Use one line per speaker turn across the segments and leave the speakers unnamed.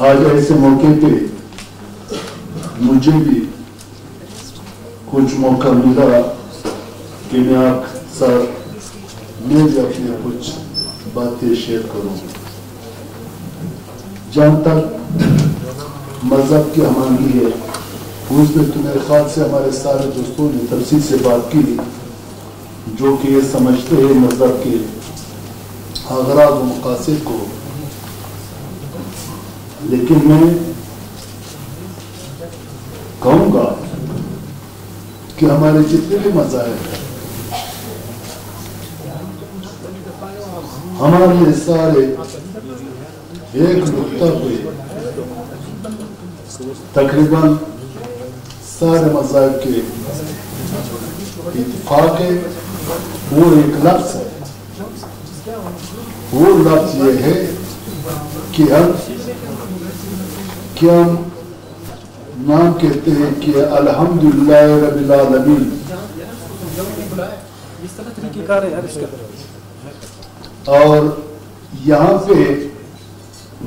آج ایسے موقع پہ مجھے بھی کچھ موقع ملا کہ میں آپ ساتھ میں بھی اپنے کچھ باتیں شیئر کروں. جہاں تک مذہب کی ہمانگی ہے اس میں تو میرے خیال سے ہمارے سارے دوستوں نے تفصیل سے بات کی جو کہ یہ سمجھتے ہیں مذہب کے اغراض و مقاصد کو. لیکن میں کہوں گا کہ ہمارے جتنے بھی مذاہب ہیں ہمارے سارے ایک نقطہ پہ تقریباً سارے مذاہب کے اتفاق ہے. وہ ایک لفظ ہے, وہ لفظ یہ ہے کہ ہم نام کہتے ہیں کہ الحمدللہ رب العالمین. اور یہاں پہ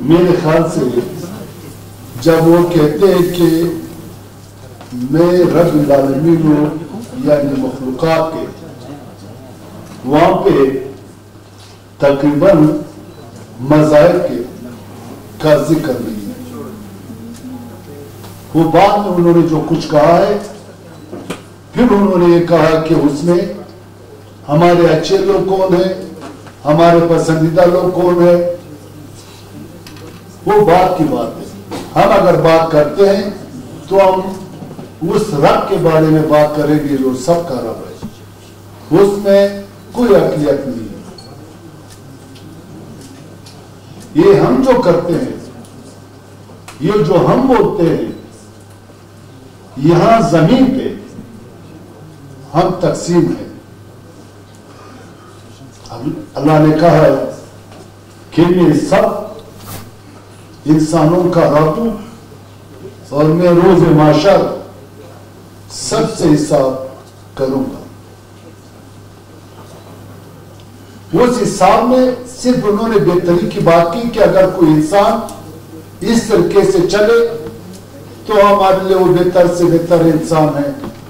میرے خیال سے جب وہ کہتے ہیں کہ میں رب العالمین ہوں یعنی مخلوقات کے, وہاں پہ تقریباً مذاہب کے کا ذکر نہیں ہے. وہ بعد میں انہوں نے جو کچھ کہا ہے پھر انہوں نے یہ کہا کہ اس میں ہمارے اچھے لوگ کون ہیں, ہمارے پسندیدہ لوگ کون ہیں, وہ بات کی بات ہے. ہم اگر بات کرتے ہیں تو ہم اس رب کے بارے میں بات کریں گے جو سب کا رب ہے, اس میں کوئی اقلیت نہیں ہے. یہ ہم جو کرتے ہیں, یہ جو ہم بولتے ہیں, یہاں زمین پہ ہم تقسیم ہیں. اللہ نے کہا ہے کہ میں سب انسانوں کا رب ہوں اور میں روز معاشر سب سے حساب کروں گا. اس حساب میں صرف انہوں نے بہتری کی بات کی کہ اگر کوئی انسان اس طریقے سے چلے تو ہمارے لیے وہ بہتر سے بہتر انسان ہے,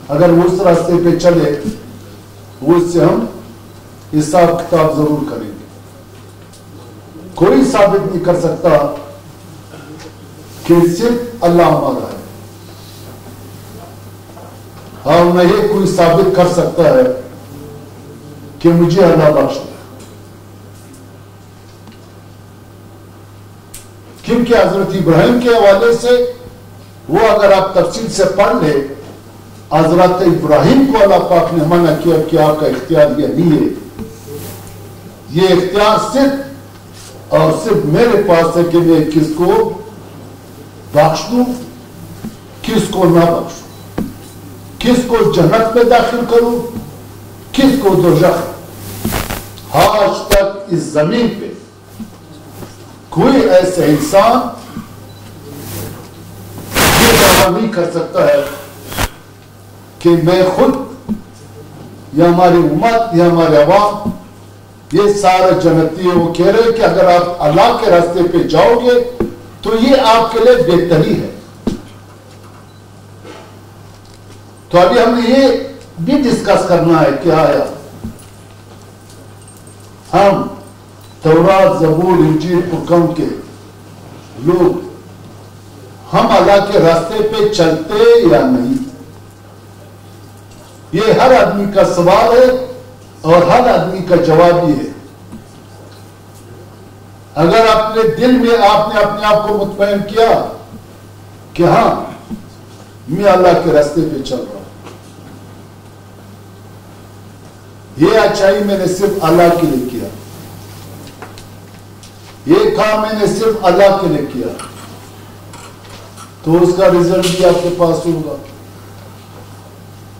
اگر وہ اس راستے پہ چلے اس سے ہم حساب کتاب ضرور کریں گے. کوئی ثابت نہیں کر سکتا کہ صرف اللہ ہمارا ہے, اور نہ یہ کوئی ثابت کر سکتا ہے کہ مجھے اللہ بخش دے. کیونکہ حضرت ابراہیم کے حوالے سے وہ اگر آپ تفصیل سے پڑھ لیں, حضرت ابراہیم کو اللہ پاک نے منع کیا کہ آپ کا اختیار یہ نہیں ہے, یہ اختیار صرف اور صرف میرے پاس ہے کہ میں کس کو بخش دوں, کس کو نہ بخشوں, کس کو جنت میں داخل کروں, کس کو دوزخ. آج تک اس زمین پہ کوئی ایسا انسان یہ دعویٰ نہیں کر سکتا ہے کہ میں خود یا ہماری امت یا ہمارے عوام یہ سارے جنتی ہیں. وہ کہہ رہے کہ اگر آپ اللہ کے راستے پہ جاؤ گے تو یہ آپ کے لیے بہتری ہے. تو ابھی ہم نے یہ بھی ڈسکس کرنا ہے کہ آیا ہم تورات زبور انجیل حکم کے لوگ ہم اللہ کے راستے پہ چلتے یا نہیں. یہ ہر آدمی کا سوال ہے اور ہر آدمی کا جواب یہ ہے. اگر اپنے دل میں آپ نے اپنے آپ کو مطمئن کیا کہ ہاں میں اللہ کے راستے پہ چل رہا ہوں, یہ اچھائی میں نے صرف اللہ کے لیے کیا, یہ کام میں نے صرف اللہ کے لیے کیا, تو اس کا رزلٹ بھی آپ کے پاس ہوگا,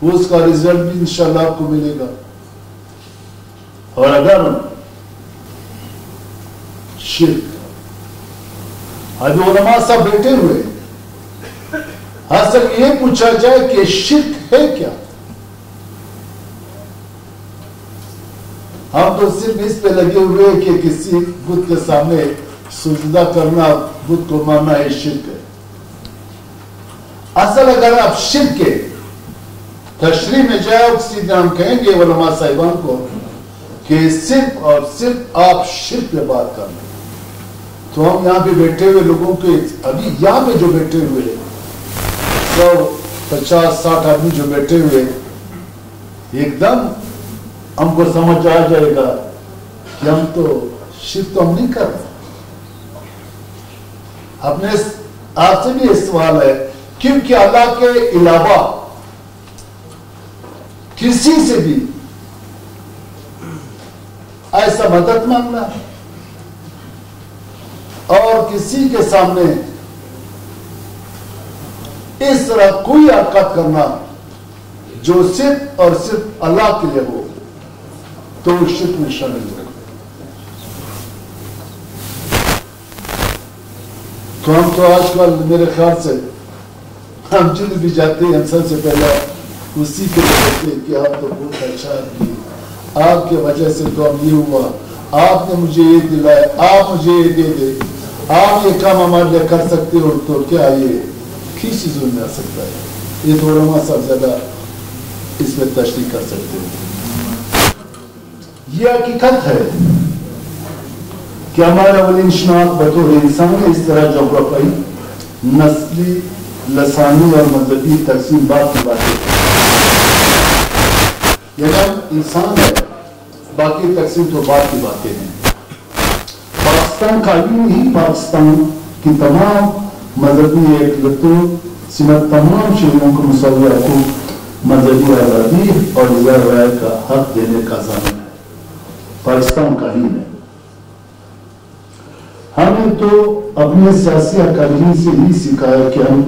اس کا رزلٹ بھی انشاءاللہ آپ کو ملے گا. اور اگر شرک, ابھی علماء صاحب بیٹھے ہوئے, اصل یہ پوچھا جائے کہ شرک ہے کیا, ہم تو صرف اس پہ لگے ہوئے کہ کسی بت کے سامنے سجدہ کرنا بت کو ماننا ہے شرک ہے. اصل اگر آپ شرک کے تشریح میں جائے اسی دن ہم کہیں گے علماء صاحبان کو کہ صرف اور صرف آپ شرک پہ بات کرنا. تو ہم یہاں پہ بیٹھے ہوئے لوگوں کے ابھی یہاں پہ جو بیٹھے ہوئے 150-60 آدمی جو بیٹھے ہوئے ایک دم ہم کو سمجھ آ جائے گا کہ ہم تو شرک تو ہم نہیں کر رہے. اپنے آپ سے بھی یہ سوال ہے کیونکہ اللہ کے علاوہ کسی سے بھی ایسا مدد مانگنا اور کسی کے سامنے اس طرح کوئی حرکت کرنا جو صرف اور صرف اللہ کے لیے ہو تو شرک میں شامل ہو. تو ہم تو آج کل میرے خیال سے ہم جن بھی جاتے ہیں سب سے پہلے اسی کے کہتے ہیں کہ آپ تو بہت اچھا آدمی، آپ کی وجہ سے تو اب یہ ہوا، آپ نے مجھے یہ دلائے، آپ مجھے یہ دے دے، آپ یہ کام ہمارے لیے کر سکتے ہو تو کیا یہ کس چیزوں میں آ سکتا ہے. یہ تو علماء صاحب زیادہ اس میں تشریح کر سکتے ہیں. یہ حقیقت ہے کہ ہمارا اولین شناخت بطور انسان اس طرح جغرافیائی، نسلی، لسانی اور مذہبی تقسیم بات کی باتیں یعنی ہم انسان ہے، باقی تقسیم تو بات کی باتیں ہیں. پاکستان کا ہی پاکستان کی تمام مذہبی اقلیتوں سمت تمام شہریوں کو مساوی حقوق، مذہبی آزادی اور اظہار رائے کا حق دینے کا ضامن ہے. پاکستان کا ہی ہے. ہمیں تو اپنے سیاسی اکادمی سے ہی سکھایا کہ ہم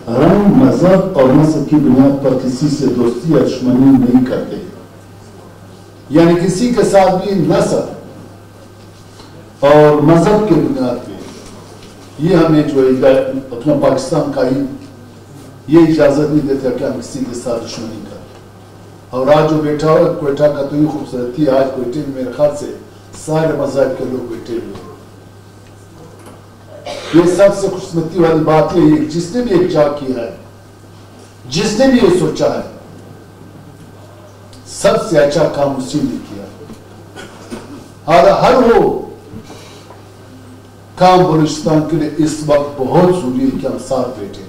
رنگ، مذہب اور نسل کی بنیاد پر کسی سے دوستی یا دشمنی نہیں کرتے. یعنی کسی کے ساتھ بھی نسل اور مذہب کے بنیاد پہ یہ ہمیں جو اپنا پاکستان کا ہی یہ اجازت نہیں دیتا کہ ہم کسی کے ساتھ دشمنی کریں. اور آج جو بیٹھا ہو کوئٹہ کا تو یہ خوبصورتی ہے، آج کوئٹہ میں میرے خیال سے سارے مذہب کے لوگ بیٹھے ہوئے. یہ سب سے خوش قسمتی والی بات ہے جس نے بھی ایک جا کیا ہے، جس نے بھی یہ سوچا ہے، سب سے اچھا کام اسی نے کیا. اور ہر وہ کام بلوچستان کے لیے اس وقت بہت ضروری ہے کہ ہم ساتھ بیٹھے،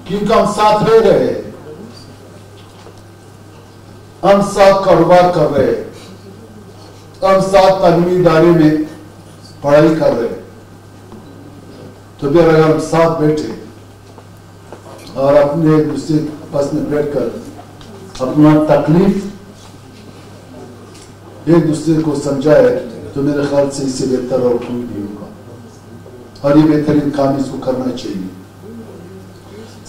کیونکہ ہم ساتھ رہ رہے ہیں، ہم ساتھ کاروبار کر رہے ہیں، ہم ساتھ تعلیمی ادارے میں پڑھائی کر رہے ہیں. تو پھر اگر ہم ساتھ بیٹھے اور اپنے ایک دوسرے پاس میں بیٹھ کر اپنا تکلیف ایک دوسرے کو سمجھائے تو میرے خیال سے اس سے بہتر اور کوئی نہیں ہوگا. اور یہ بہترین کام اس کو کرنا چاہیے.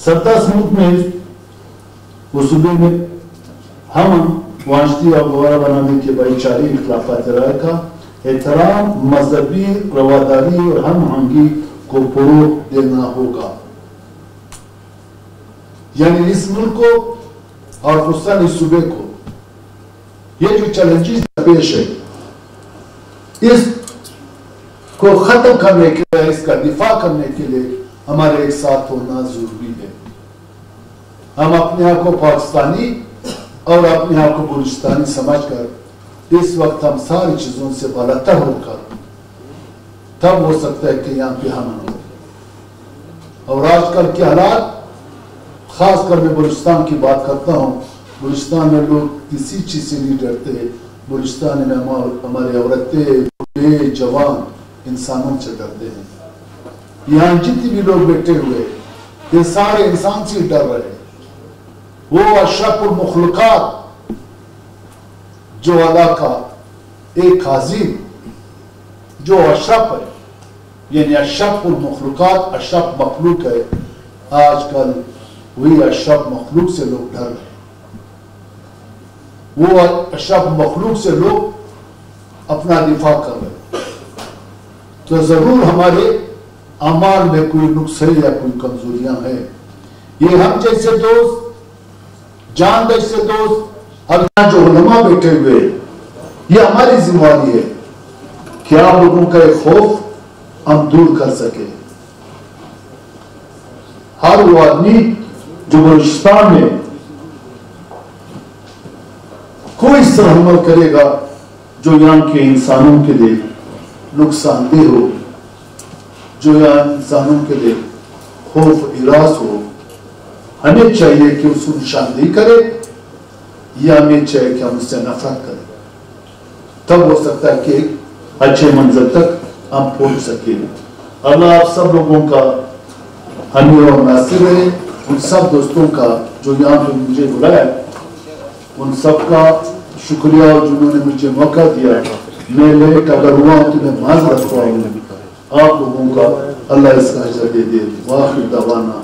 سردار سمود میں اس صوبے میں ہم معاشرتی اور گوارا بنانے کے بھائی چارے اختلافات رائے کا احترام، مذہبی رواداری اور ہم آہنگی کو فروغ دینا ہوگا. یعنی اس ملک کو اور خصوصاً اس صوبے کو یہ جو چیلنجز پیش ہے اس کو ختم کرنے کے لیے، اس کا دفاع کرنے کے لیے ہمارے ایک ساتھ ہونا ضروری ہے. ہم اپنے آپ کو پاکستانی اور اپنے آپ کو بلوچستانی سمجھ کر اس وقت ہم ساری چیزوں سے بالاتر ہو کر تب ہو سکتا ہے کہ یہاں پہ ہم ہو. اور آج کل کے حالات، خاص کر میں بلوچستان کی بات کرتا ہوں، بلوچستان میں لوگ کسی چیز سے نہیں ڈرتے. بلوچستان میں ہماری عورتیں، بوڑھے، جوان انسانوں سے ڈرتے ہیں. یہاں جتنے بھی لوگ بیٹھے ہوئے یہ سارے انسان سے ڈر رہے ہیں. وہ اشرف المخلوقات جو اللہ کا ایک عظیم جو اشرف ہے، یعنی اشرف المخلوقات، اشرف مخلوق ہے، آج کل وہی اشرف مخلوق سے لوگ ڈر رہے ہیں. وہ اشرف مخلوق سے لوگ اپنا دفاع کر رہے ہیں. تو ضرور ہمارے اعمال میں کوئی نقص ہے یا کوئی کمزوریاں ہیں. یہ ہم جیسے دوست، جان جیسے دوست، اور جو علماء بیٹھے ہوئے، یہ ہماری ذمہ داری ہے کہ آپ لوگوں کا ایک خوف ہم دور کر سکے. ہر وہ آدمی جو بلوچستان میں کوئی اس طرح عمل کرے گا جو یہاں کے انسانوں کے لیے نقصان دہ ہو، جو یہاں انسانوں کے لیے خوف ہراس ہو، ہمیں چاہیے کہ اس کو نشاندہی کرے یا ہمیں چاہیے کہ ہم اس سے نفرت کریں. تب ہو سکتا ہے کہ ایک اچھے منظر تک ہم پہنچ سکیں. اللہ آپ سب لوگوں کا حامی اور ناصر ہے. ان سب دوستوں کا جو یہاں پہ مجھے بلایا، ان سب کا شکریہ اور جنہوں نے مجھے موقع دیا. میں لیٹ اگر ہوا ہوں تو میں معذرت خواہ ہوں. آپ لوگوں کا اللہ اس کا اجر دے دے. واخر دعوانا